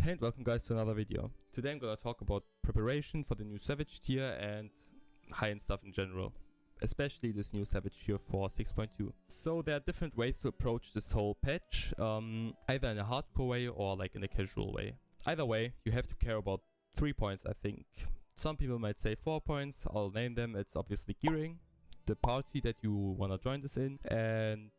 Hey and welcome guys to another video. Today I'm gonna talk about preparation for the new Savage tier and high-end stuff in general. Especially this new Savage tier for 6.2. So there are different ways to approach this whole patch, either in a hardcore way or like in a casual way. Either way, you have to care about 3 points, I think. Some people might say 4 points, I'll name them. It's obviously gearing, the party that you wanna join this in, and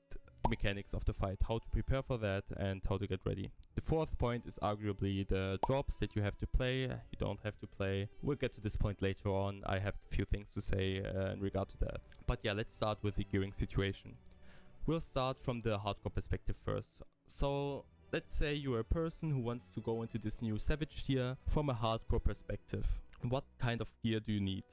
mechanics of the fight, how to prepare for that and how to get ready. The fourth point is arguably the drops that you have to play, you don't have to play. We'll get to this point later on. I have a few things to say in regard to that. But yeah, let's start with the gearing situation. We'll start from the hardcore perspective first. So let's say you're a person who wants to go into this new Savage tier from a hardcore perspective. What kind of gear do you need?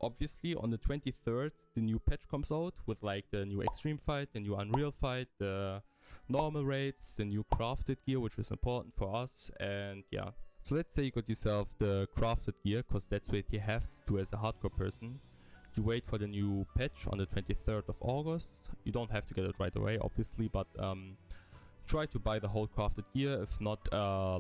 Obviously, on the 23rd, the new patch comes out with like the new extreme fight, the new unreal fight, the normal raids, the new crafted gear, which is important for us. And yeah, so let's say you got yourself the crafted gear, because that's what you have to do as a hardcore person. You wait for the new patch on the 23rd of August. You don't have to get it right away, obviously, but try to buy the whole crafted gear. If not,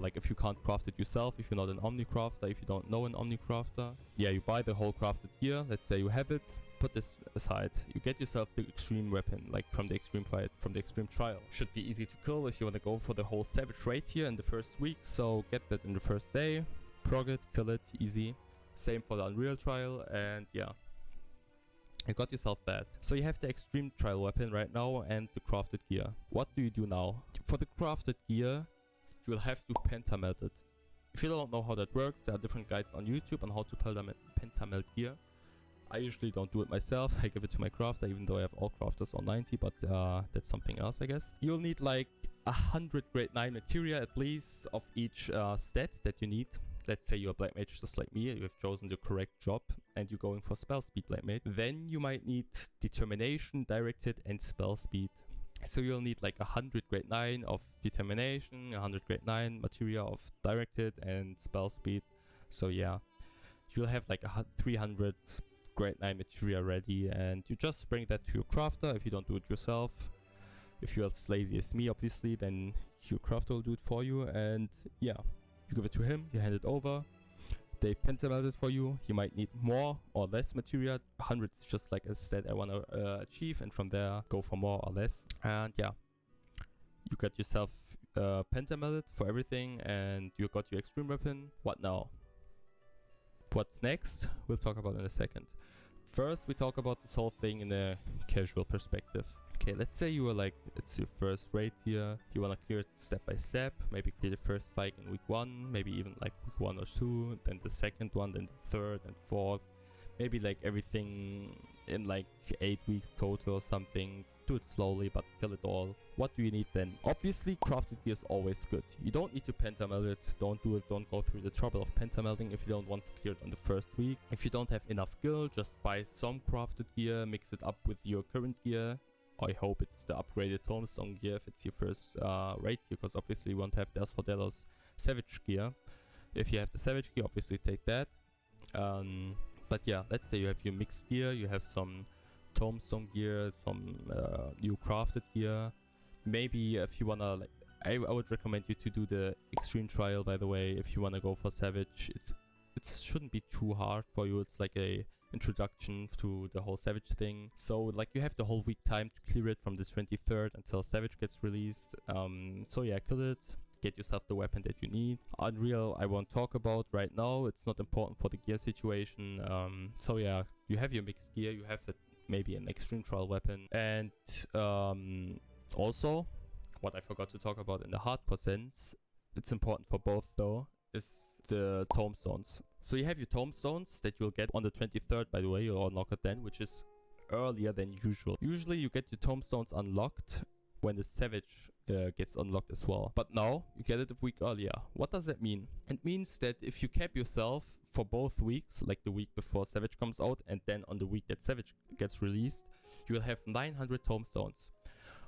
like if you can't craft it yourself, if you're not an omni crafter, if you don't know an omni crafter, yeah, you buy the whole crafted gear. Let's say you have it, put this aside. You get yourself the extreme weapon, like from the extreme fight, from the extreme trial. Should be easy to kill if you want to go for the whole Savage raid here in the first week. So get that in the first day, prog it, kill it, easy. Same for the unreal trial, and yeah, you got yourself that. So you have the extreme trial weapon right now and the crafted gear. What do you do now? For the crafted gear, you will have to pentamelt it. If you don't know how that works, there are different guides on YouTube on how to pentamelt gear. I usually don't do it myself. I give it to my crafter, even though I have all crafters on 90, but that's something else, I guess. You'll need like 100 grade 9 materia at least of each stat that you need. Let's say you're a black mage just like me, you have chosen the correct job and you're going for spell speed black mage. Then you might need determination, directed, and spell speed. So you'll need like 100 grade 9 of determination, 100 grade 9 materia of directed and spell speed. So yeah, you'll have like 300 grade 9 materia ready, and you just bring that to your crafter if you don't do it yourself. If you're as lazy as me, obviously, then your crafter will do it for you, and yeah. You give it to him, you hand it over, they pentamelt it for you. You might need more or less materia. 100 is just like a stat I want to achieve, and from there go for more or less. And yeah, you got yourself pentamelted for everything, and you got your extreme weapon. What now? What's next? We'll talk about in a second. First, we talk about this whole thing in a casual perspective. Okay, let's say you were like, it's your first raid here, you wanna clear it step by step, maybe clear the first fight in week 1, maybe even like week 1 or 2, then the second one, then the third and fourth, maybe like everything in like 8 weeks total or something. Do it slowly, but kill it all. What do you need then? Obviously, crafted gear is always good. You don't need to pentamelt it, don't do it, don't go through the trouble of pentamelting if you don't want to clear it on the first week. If you don't have enough gil, just buy some crafted gear, mix it up with your current gear. I hope it's the upgraded Tomestone gear if it's your first raid here, because obviously you won't have the Asphodelos Savage gear. If you have the Savage gear, obviously take that. But yeah, let's say you have your mixed gear, you have some Tomestone gear, some new crafted gear. Maybe if you wanna, like, I would recommend you to do the extreme trial, by the way, if you wanna go for Savage. It shouldn't be too hard for you. It's like a introduction to the whole Savage thing. So like you have the whole week time to clear it from the 23rd until Savage gets released. So yeah, kill it. Get yourself the weapon that you need. Unreal I won't talk about right now. It's not important for the gear situation. So yeah, you have your mixed gear. You have maybe an extreme trial weapon. And also, what I forgot to talk about in the hardcore sense, it's important for both though, is the Tomestones. So you have your Tomestones that you'll get on the 23rd, by the way, you'll unlock it then, which is earlier than usual. Usually you get your Tomestones unlocked when the Savage gets unlocked as well. But now you get it a week earlier. What does that mean? It means that if you cap yourself for both weeks, like the week before Savage comes out and then on the week that Savage gets released, you will have 900 Tomestones.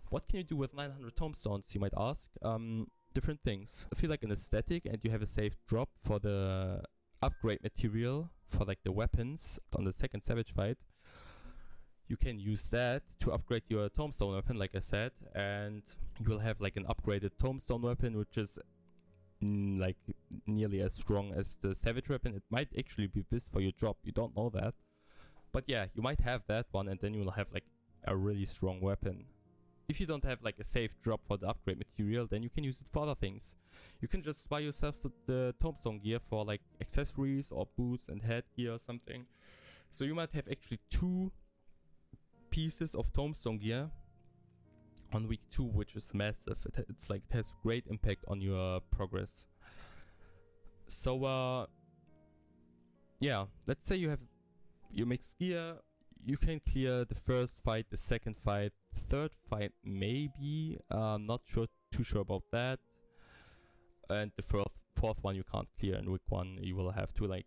What can you do with 900 Tomestones, you might ask? Different things. If you like an aesthetic and you have a safe drop for the upgrade material for like the weapons on the second Savage fight, you can use that to upgrade your Tomestone weapon, like I said, and you will have like an upgraded Tomestone weapon, which is like nearly as strong as the Savage weapon. It might actually be best for your job. You don't know that. But yeah, you might have that one, and then you will have like a really strong weapon. If you don't have like a safe drop for the upgrade material, then you can use it for other things. You can just buy yourself the Tomestone gear for like accessories or boots and headgear or something. So you might have actually 2 pieces of Tomestone gear on week 2, which is massive. It's like it has great impact on your progress. So yeah, let's say you mix gear. You can clear the first fight, the second fight, third fight maybe. Not too sure about that. And the fourth one you can't clear in week 1. You will have to like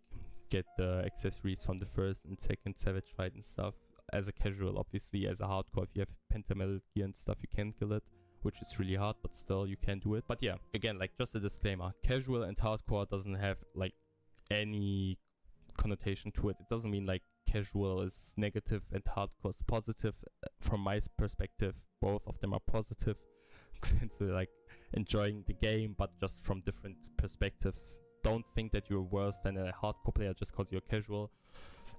get the accessories from the first and second Savage fight and stuff. As a casual, obviously, as a hardcore, if you have pentametal gear and stuff, you can kill it, which is really hard, but still you can do it. But yeah, again, like just a disclaimer, casual and hardcore doesn't have like any connotation to it. It doesn't mean like casual is negative and hardcore is positive. From my perspective, both of them are positive since we're like enjoying the game, but just from different perspectives. Don't think that you're worse than a hardcore player just because you're casual.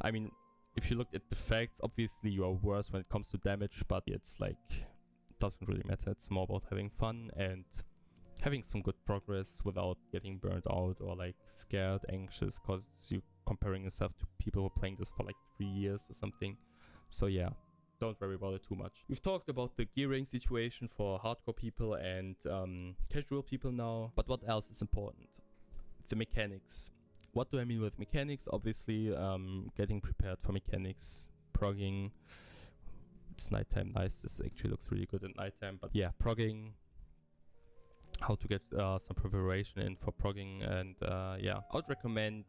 I mean, if you look at the facts, obviously you are worse when it comes to damage, but it's like, it doesn't really matter. It's more about having fun and having some good progress without getting burned out or like scared, anxious, because you're comparing yourself to people who are playing this for like 3 years or something. So yeah, don't worry about it too much. We've talked about the gearing situation for hardcore people and casual people now, but what else is important? The mechanics. What do I mean with mechanics? Obviously, getting prepared for mechanics, progging. It's nighttime, nice. This actually looks really good at nighttime, but yeah, progging. How to get some preparation in for progging, and yeah, I would recommend,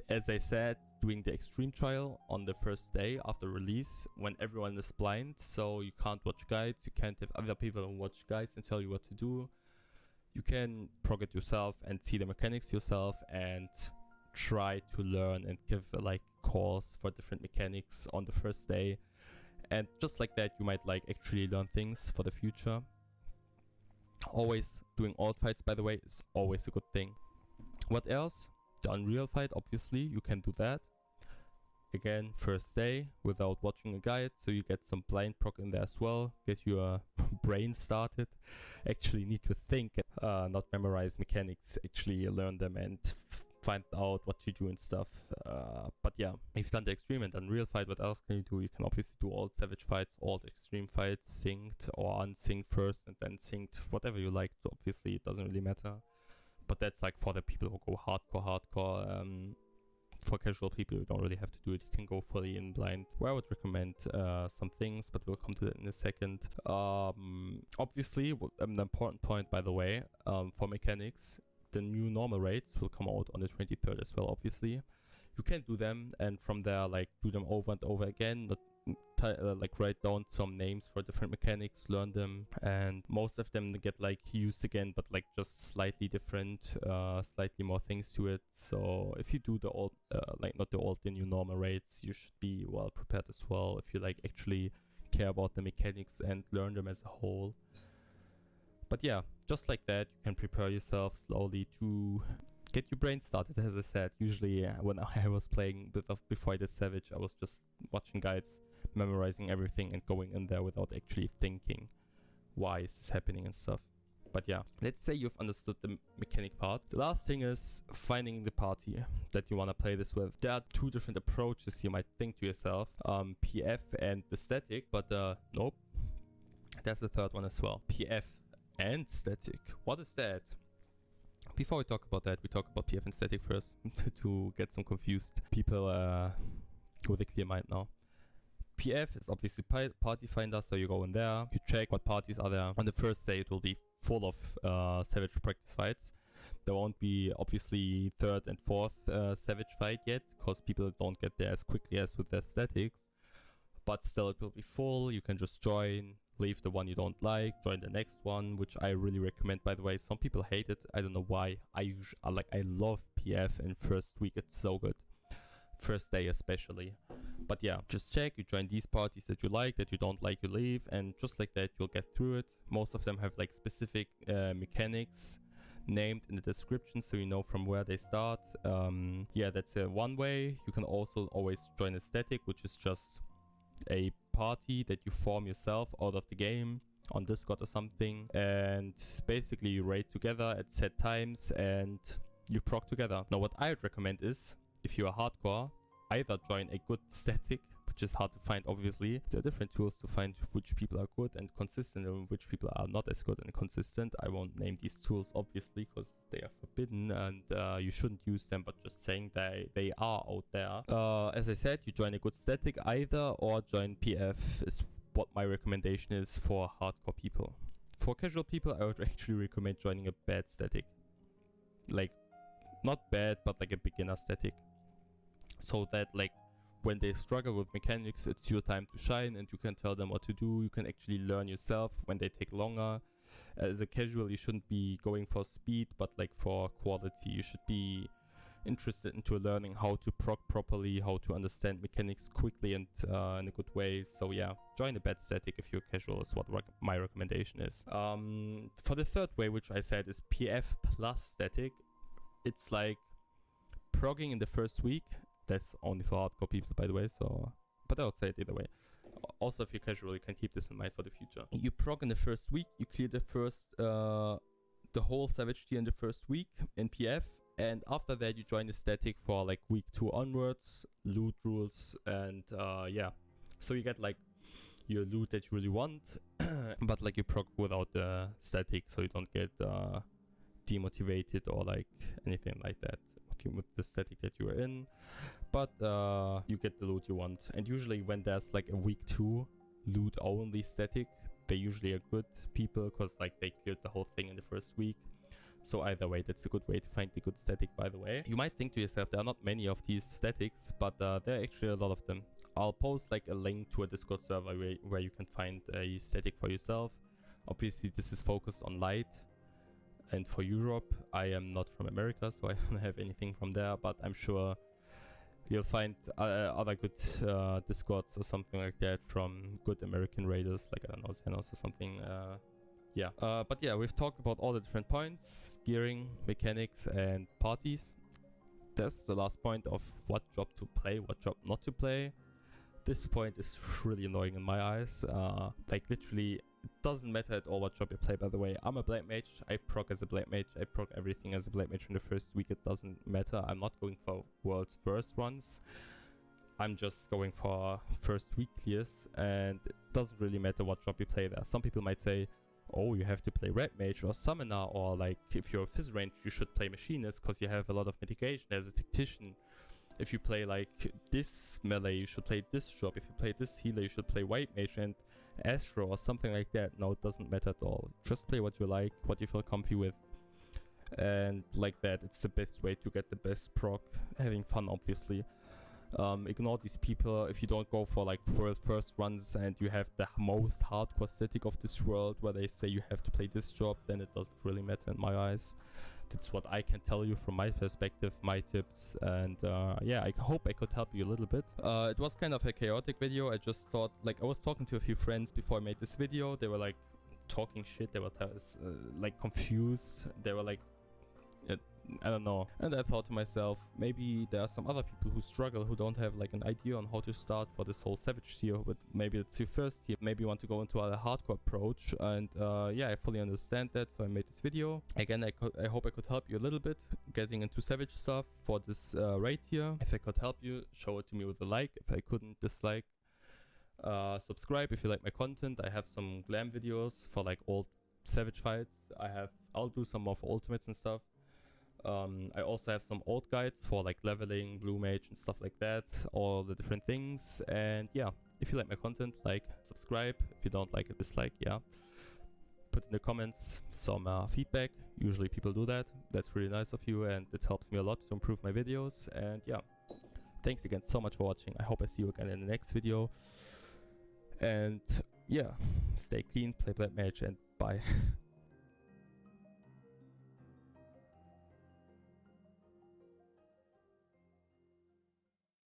as I said, doing the extreme trial on the first day after release when everyone is blind, so you can't watch guides, you can't have other people watch guides and tell you what to do. You can prog it yourself and see the mechanics yourself and try to learn and give like calls for different mechanics on the first day, and just like that you might like actually learn things for the future. Always doing alt fights, by the way, is always a good thing. What else? The Unreal fight, obviously, you can do that. Again, first day without watching a guide, so you get some blind proc in there as well. Get your brain started. Actually need to think, not memorize mechanics, actually learn them and find out what to do and stuff. But yeah, if you've done the extreme and Unreal fight, what else can you do? You can obviously do all savage fights, all extreme fights, synced or unsynced first and then synced, whatever you like. So obviously it doesn't really matter. But that's like for the people who go hardcore. For casual people, you don't really have to do it. You can go fully in blind. Where I would recommend some things, but we'll come to that in a second. Obviously, an important point, by the way, for mechanics, the new normal rates will come out on the 23rd as well, obviously. You can do them, and from there, like, do them over and over again. Like, write down some names for different mechanics, learn them, and most of them get, like, used again, but, like, just slightly different, slightly more things to it. So if you do the old, the new normal rates, you should be well prepared as well if you, like, actually care about the mechanics and learn them as a whole. But yeah, just like that, you can prepare yourself slowly to get your brain started. As I said, usually when I was playing before I did Savage, I was just watching guides, memorizing everything and going in there without actually thinking why is this happening and stuff. But yeah, let's say you've understood the mechanic part. The last thing is finding the party that you want to play this with. There are 2 different approaches you might think to yourself, PF and the static, but nope, there's a third one as well, PF and static. What is that? Before we talk about that, we talk about PF and static first to get some confused people with a clear mind now. PF is obviously party finder, so you go in there, you check what parties are there. On the first day it will be full of Savage practice fights. There won't be obviously 3rd and 4th Savage fight yet, because people don't get there as quickly as with their statics. But still it will be full. You can just join, leave the one you don't like, join the next one, which I really recommend, by the way. Some people hate it, I don't know why. I love PF in first week, it's so good. First day especially. But yeah, just check, you join these parties that you like, that you don't like, you leave, and just like that you'll get through it. Most of them have like specific mechanics named in the description so you know from where they start. Yeah, that's one way. You can also always join a static, which is just a party that you form yourself out of the game on Discord or something, and basically you raid together at set times and you proc together. Now what I would recommend is, if you are hardcore, either join a good static, which is hard to find obviously. There are different tools to find which people are good and consistent and which people are not as good and consistent. I won't name these tools obviously because they are forbidden and you shouldn't use them, but just saying they are out there. As I said, you join a good static either, or join PF is what my recommendation is for hardcore people. For casual people, I would actually recommend joining a bad static. Like, not bad, but like a beginner static. So that like when they struggle with mechanics, it's your time to shine and you can tell them what to do. You can actually learn yourself when they take longer. As a casual, you shouldn't be going for speed, but like for quality. You should be interested into learning how to proc properly, how to understand mechanics quickly and in a good way. So yeah, join a bad static if you're casual is what my recommendation is. For the third way, which I said is PF plus static, it's like progging in the first week. That's only for hardcore people, by the way, so, but I would say it either way. Also, if you're casual, you can keep this in mind for the future. You prog in the first week, you clear the first, the whole Savage tier in the first week in PF, and after that you join the static for like week 2 onwards, loot rules, and yeah. So you get like your loot that you really want, but like you prog without the static, so you don't get demotivated or like anything like that with the static that you are in, but you get the loot you want. And usually when there's like a week 2 loot only static, they usually are good people because like they cleared the whole thing in the first week. So either way, that's a good way to find the good static, by the way. You might think to yourself, there are not many of these statics, but there are actually a lot of them. I'll post like a link to a Discord server where you can find a static for yourself. Obviously this is focused on light. And for Europe, I am not from America, so I don't have anything from there, but I'm sure you'll find other good Discords or something like that from good American raiders, like I don't know, Xenos or something. Yeah, but yeah, we've talked about all the different points, gearing, mechanics, and parties. That's the last point of what job to play, what job not to play. This point is really annoying in my eyes. Like literally, it doesn't matter at all what job you play, by the way. I'm a Blade Mage, I proc as a Blade Mage, I proc everything as a Blade Mage in the first week, it doesn't matter. I'm not going for world's first runs. I'm just going for first week clears, and it doesn't really matter what job you play there. Some people might say, oh, you have to play Red Mage or Summoner, or like if you're Fizz range, you should play Machinist because you have a lot of mitigation as a Tactician. If you play like this melee, you should play this job. If you play this healer, you should play White Mage and Astro or something like that. No, it doesn't matter at all. Just play what you like, what you feel comfy with. And like that, it's the best way to get the best proc. Having fun, obviously. Ignore these people if you don't go for like world first runs and you have the most hardcore static of this world where they say you have to play this job, then it doesn't really matter in my eyes. That's what I can tell you from my perspective, my tips, and yeah, I hope I could help you a little bit. It was kind of a chaotic video. I just thought, like, I was talking to a few friends before I made this video. They were like talking shit, they were like confused, they were like, I don't know. And I thought to myself, maybe there are some other people who struggle, who don't have like an idea on how to start for this whole Savage tier, but maybe it's your first tier, maybe you want to go into a hardcore approach, and yeah, I fully understand that, so I made this video. Again, I hope I could help you a little bit getting into Savage stuff for this raid tier. If I could help you, show it to me with a like. If I couldn't, dislike. Subscribe if you like my content. I have some glam videos for like old Savage fights. I'll do some more for ultimates and stuff. I also have some old guides for like leveling, blue mage and stuff like that, all the different things. And yeah, if you like my content, like, subscribe. If you don't like it, dislike, yeah. Put in the comments some feedback. Usually people do that. That's really nice of you, and it helps me a lot to improve my videos. And yeah, thanks again so much for watching. I hope I see you again in the next video. And yeah, stay clean, play Black Mage, and bye.